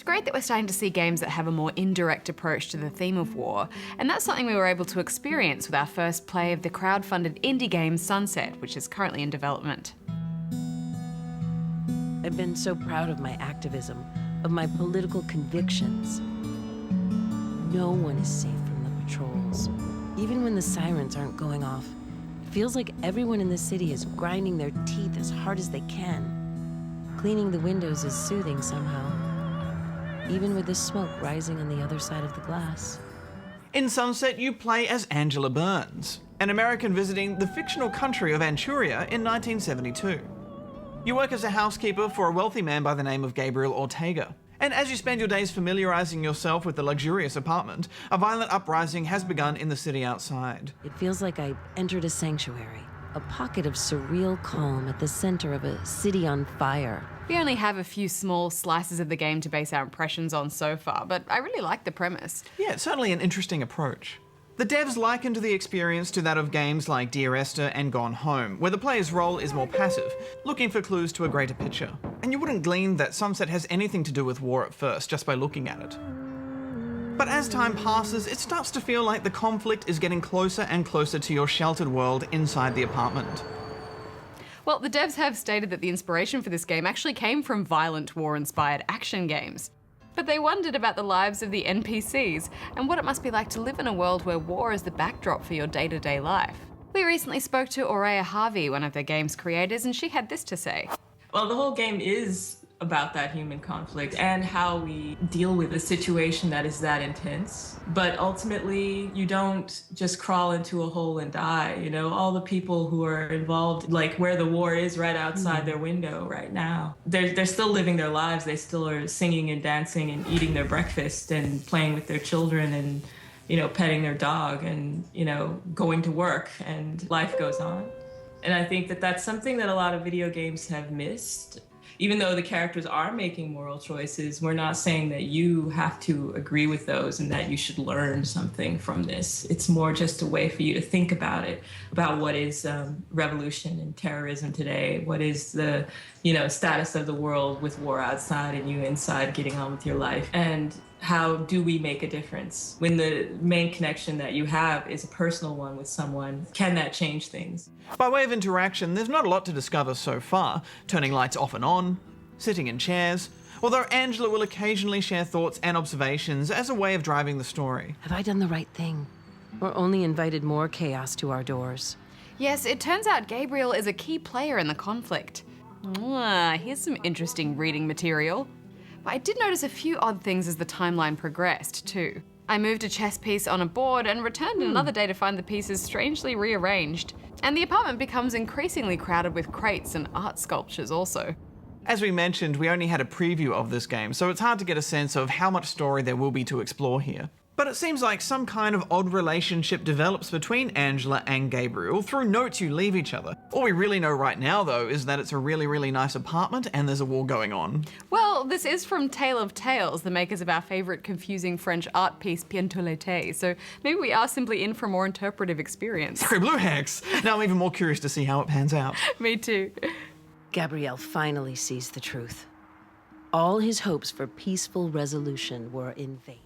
It's great that we're starting to see games that have a more indirect approach to the theme of war, and that's something we were able to experience with our first play of the crowd-funded indie game Sunset, which is currently in development. I've been so proud of my activism, of my political convictions. No one is safe from the patrols. Even when the sirens aren't going off, it feels like everyone in the city is grinding their teeth as hard as they can. Cleaning the windows is soothing somehow, even with the smoke rising on the other side of the glass. In Sunset, you play as Angela Burns, an American visiting the fictional country of Manchuria in 1972. You work as a housekeeper for a wealthy man by the name of Gabriel Ortega. And as you spend your days familiarizing yourself with the luxurious apartment, a violent uprising has begun in the city outside. It feels like I entered a sanctuary, a pocket of surreal calm at the center of a city on fire. We only have a few small slices of the game to base our impressions on so far, but I really like the premise. Yeah, it's certainly an interesting approach. The devs likened the experience to that of games like Dear Esther and Gone Home, where the player's role is more passive, looking for clues to a greater picture. And you wouldn't glean that Sunset has anything to do with war at first, just by looking at it. But as time passes, it starts to feel like the conflict is getting closer and closer to your sheltered world inside the apartment. Well, the devs have stated that the inspiration for this game actually came from violent war-inspired action games. But they wondered about the lives of the NPCs and what it must be like to live in a world where war is the backdrop for your day-to-day life. We recently spoke to Aurea Harvey, one of the game's creators, and she had this to say. Well, the whole game is about that human conflict and how we deal with a situation that is that intense. But ultimately, you don't just crawl into a hole and die. You know, all the people who are involved, like where the war is right outside their window right now, they're still living their lives. They still are singing and dancing and eating their breakfast and playing with their children and, you know, petting their dog and, you know, going to work, and life goes on. And I think that that's something that a lot of video games have missed. Even though the characters are making moral choices, we're not saying that you have to agree with those and that you should learn something from this. It's more just a way for you to think about it, about what is revolution and terrorism today, what is the, you know, status of the world with war outside and you inside getting on with your life, and how do we make a difference? When the main connection that you have is a personal one with someone, can that change things? By way of interaction, there's not a lot to discover so far, turning lights off and on, sitting in chairs, although Angela will occasionally share thoughts and observations as a way of driving the story. Have I done the right thing? Or only invited more chaos to our doors? Yes, it turns out Gabriel is a key player in the conflict. Here's some interesting reading material. But I did notice a few odd things as the timeline progressed, too. I moved a chess piece on a board and returned another day to find the pieces strangely rearranged. And the apartment becomes increasingly crowded with crates and art sculptures also. As we mentioned, we only had a preview of this game, so it's hard to get a sense of how much story there will be to explore here. But it seems like some kind of odd relationship develops between Angela and Gabriel through notes you leave each other. All we really know right now, though, is that it's a really, really nice apartment and there's a war going on. Well, this is from Tale of Tales, the makers of our favourite confusing French art piece, Bientôt l'été, so maybe we are simply in for a more interpretive experience. Sorry, Blue Hex! Now I'm even more curious to see how it pans out. Me too. Gabriel finally sees the truth. All his hopes for peaceful resolution were in vain.